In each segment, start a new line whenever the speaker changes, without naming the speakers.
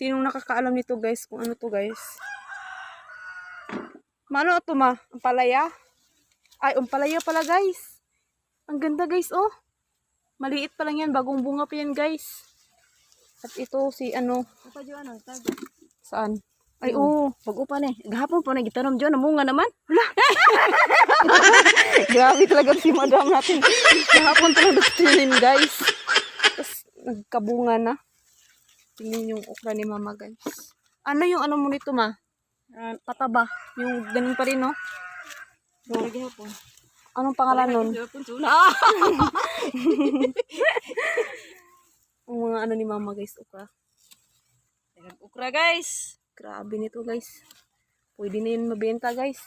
Sinong nakakaalam nito guys kung ano to guys? Mano ito ma? Ampalaya? Ay, ampalaya pala guys. Ang ganda guys oh. Maliit pa lang yan. Bagong bunga pa yan guys. At ito si ano. Saan? Ay
Bago pa ni. Gahapon pa na gitanom diyon, namunga naman.
Grabe talaga si madam natin. Kahapon talaga tinin guys. Tapos nagkabunga na. Tingnan yung okra ni mama guys. Ano yung ano mo nito ma?
Pataba.
Yung ganun pa rin no?
Yung gihapon.
Anong pangalan nun?
Gihapon suna.
Ang mga ano ni mama guys, okra.
Ukra guys.
Grabe nito guys. Pwede na yun mabenta guys.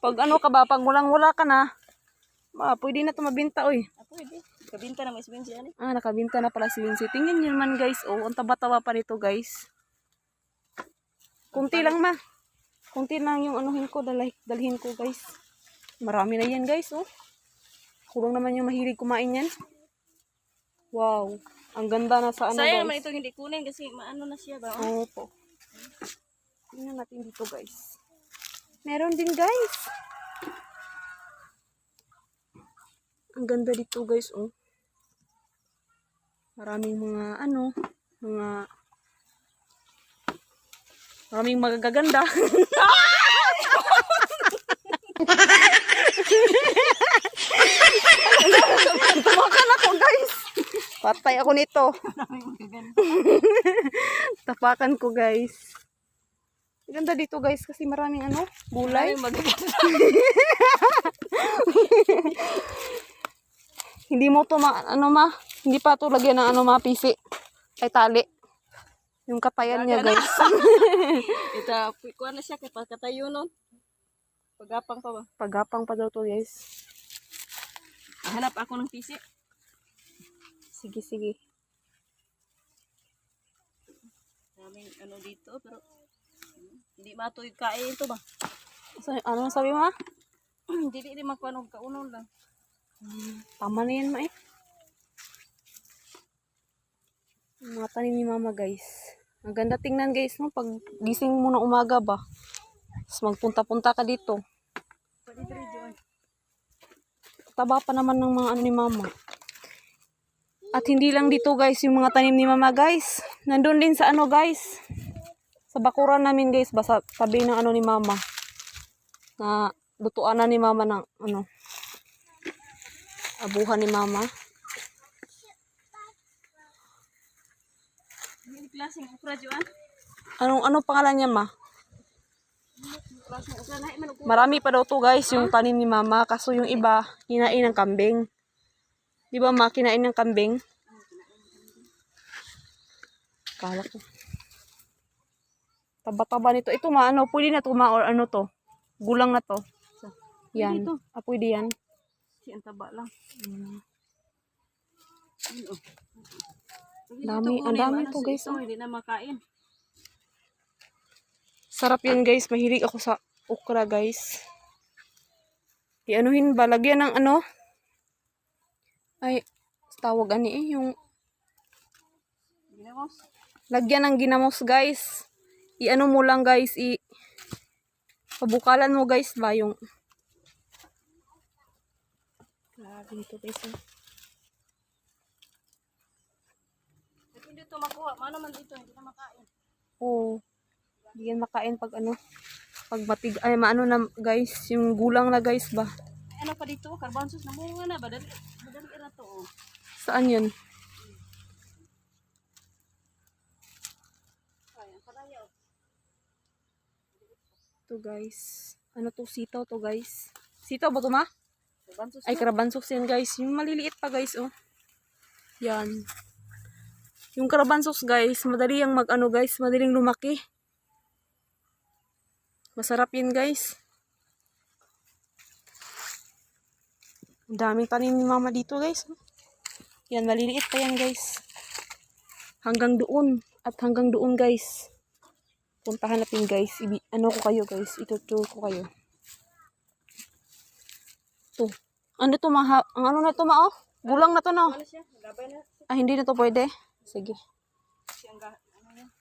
Pag ano ka ba, pag mulang-mula ka na, pwede na ito mabenta oy.
Pwede. Kabinta na may isbinsi ani.
Nakabinta na pala si Lindsay. Tingnan nyo naman guys, ang taba-taba pa nito guys. Kunti lang ma. Kunti lang yung anuhin ko, dalhin ko guys. Marami na yan guys oh. Ako lang naman yung mahilig kumain yan. Wow. Ang ganda na sa ano
Sayang
guys.
naman itong hindi kunin kasi maano na siya ba?
Oo po. Tingnan natin dito guys. Meron din guys. Ang ganda dito guys oh. Maraming mga ano, maraming magaganda. Tumakan ako guys. Patay ako nito. Tapakan ko guys. Ganda dito guys kasi maraming ano, gulay. Hindi mo to hindi pa to lagyan ng ano pisi. Ay tali. Yung katayan niya guys.
Ito, kuha na siya kay pagkatayo nun. Pagapang pa ba?
Pagapang pa daw to guys.
Hanap ako ng pisi.
Sige, sige.
Daming ano dito pero hindi matuig kain ito ba?
Ano sabi mo?
Dili di magkuanog kaunon lang.
Tama na yan ma eh. Mga tanim ni mama guys. Ang ganda tingnan guys no. Pag gising mo na umaga ba. Tapos magpunta-punta ka dito. Taba pa naman ng mga ano ni mama. At hindi lang dito guys yung mga tanim ni mama guys. Nandun din sa ano guys. Sa bakuran namin guys. Basta tabi ng ano ni mama. Na lutuan na ni mama ng ano. Abuhan ni mama.
Yung klaseng ukra diyan.
Anong pangalan niya ma?
Klaseng ukra na man ukra.
Marami pa daw to guys yung tanim ni mama. Kaso yung iba kinain ng kambing. Di ba ma, kinain ng kambing? Kala ko. Taba-taba nito. Ito ma, ano, pwede na to ma or ano to? Gulang na to. Yan. Pwede yan.
Si ang taba lang.
Ang dami to guys.
Oh, hindi na makain.
Sarap yan guys. Mahilig ako sa okra guys. Ianuhin ba? Lagyan ng ano? Ay, tawag ani eh. Yung
Ginamos.
lagyan ng ginamos guys. I-ano mo lang guys. Pabukalan mo guys ba yung. Grabe nito guys.
Hindi ito makuha. Mano man dito, hindi na makain.
Oo. Hindi yan makain pag ano. Pag maano na guys. Yung gulang na guys ba.
Ano pa dito? Carbansos na bunga na. Badali na to. Oh.
Saan yun? Ito guys. Ano to? Sitaw to guys. Sitaw ba to ma?
Carbansos
Ay, karabansos yan guys. Yung maliliit pa guys oh. Yan. Yung karabansos guys, madali yung mag-ano guys, madaling lumaki. Masarap yun guys. Ang daming tanim ni mama dito guys. Yan, maliliit pa yan guys. Hanggang doon. At hanggang doon guys. Puntahan natin guys. Ano ko kayo guys. Itutur ko kayo. Ito. Ano to ma? Ang ano na to ma oh? Gulang na to no?
Ano siya? Gabay na.
Hindi na to pwede. Sige.
Ayan.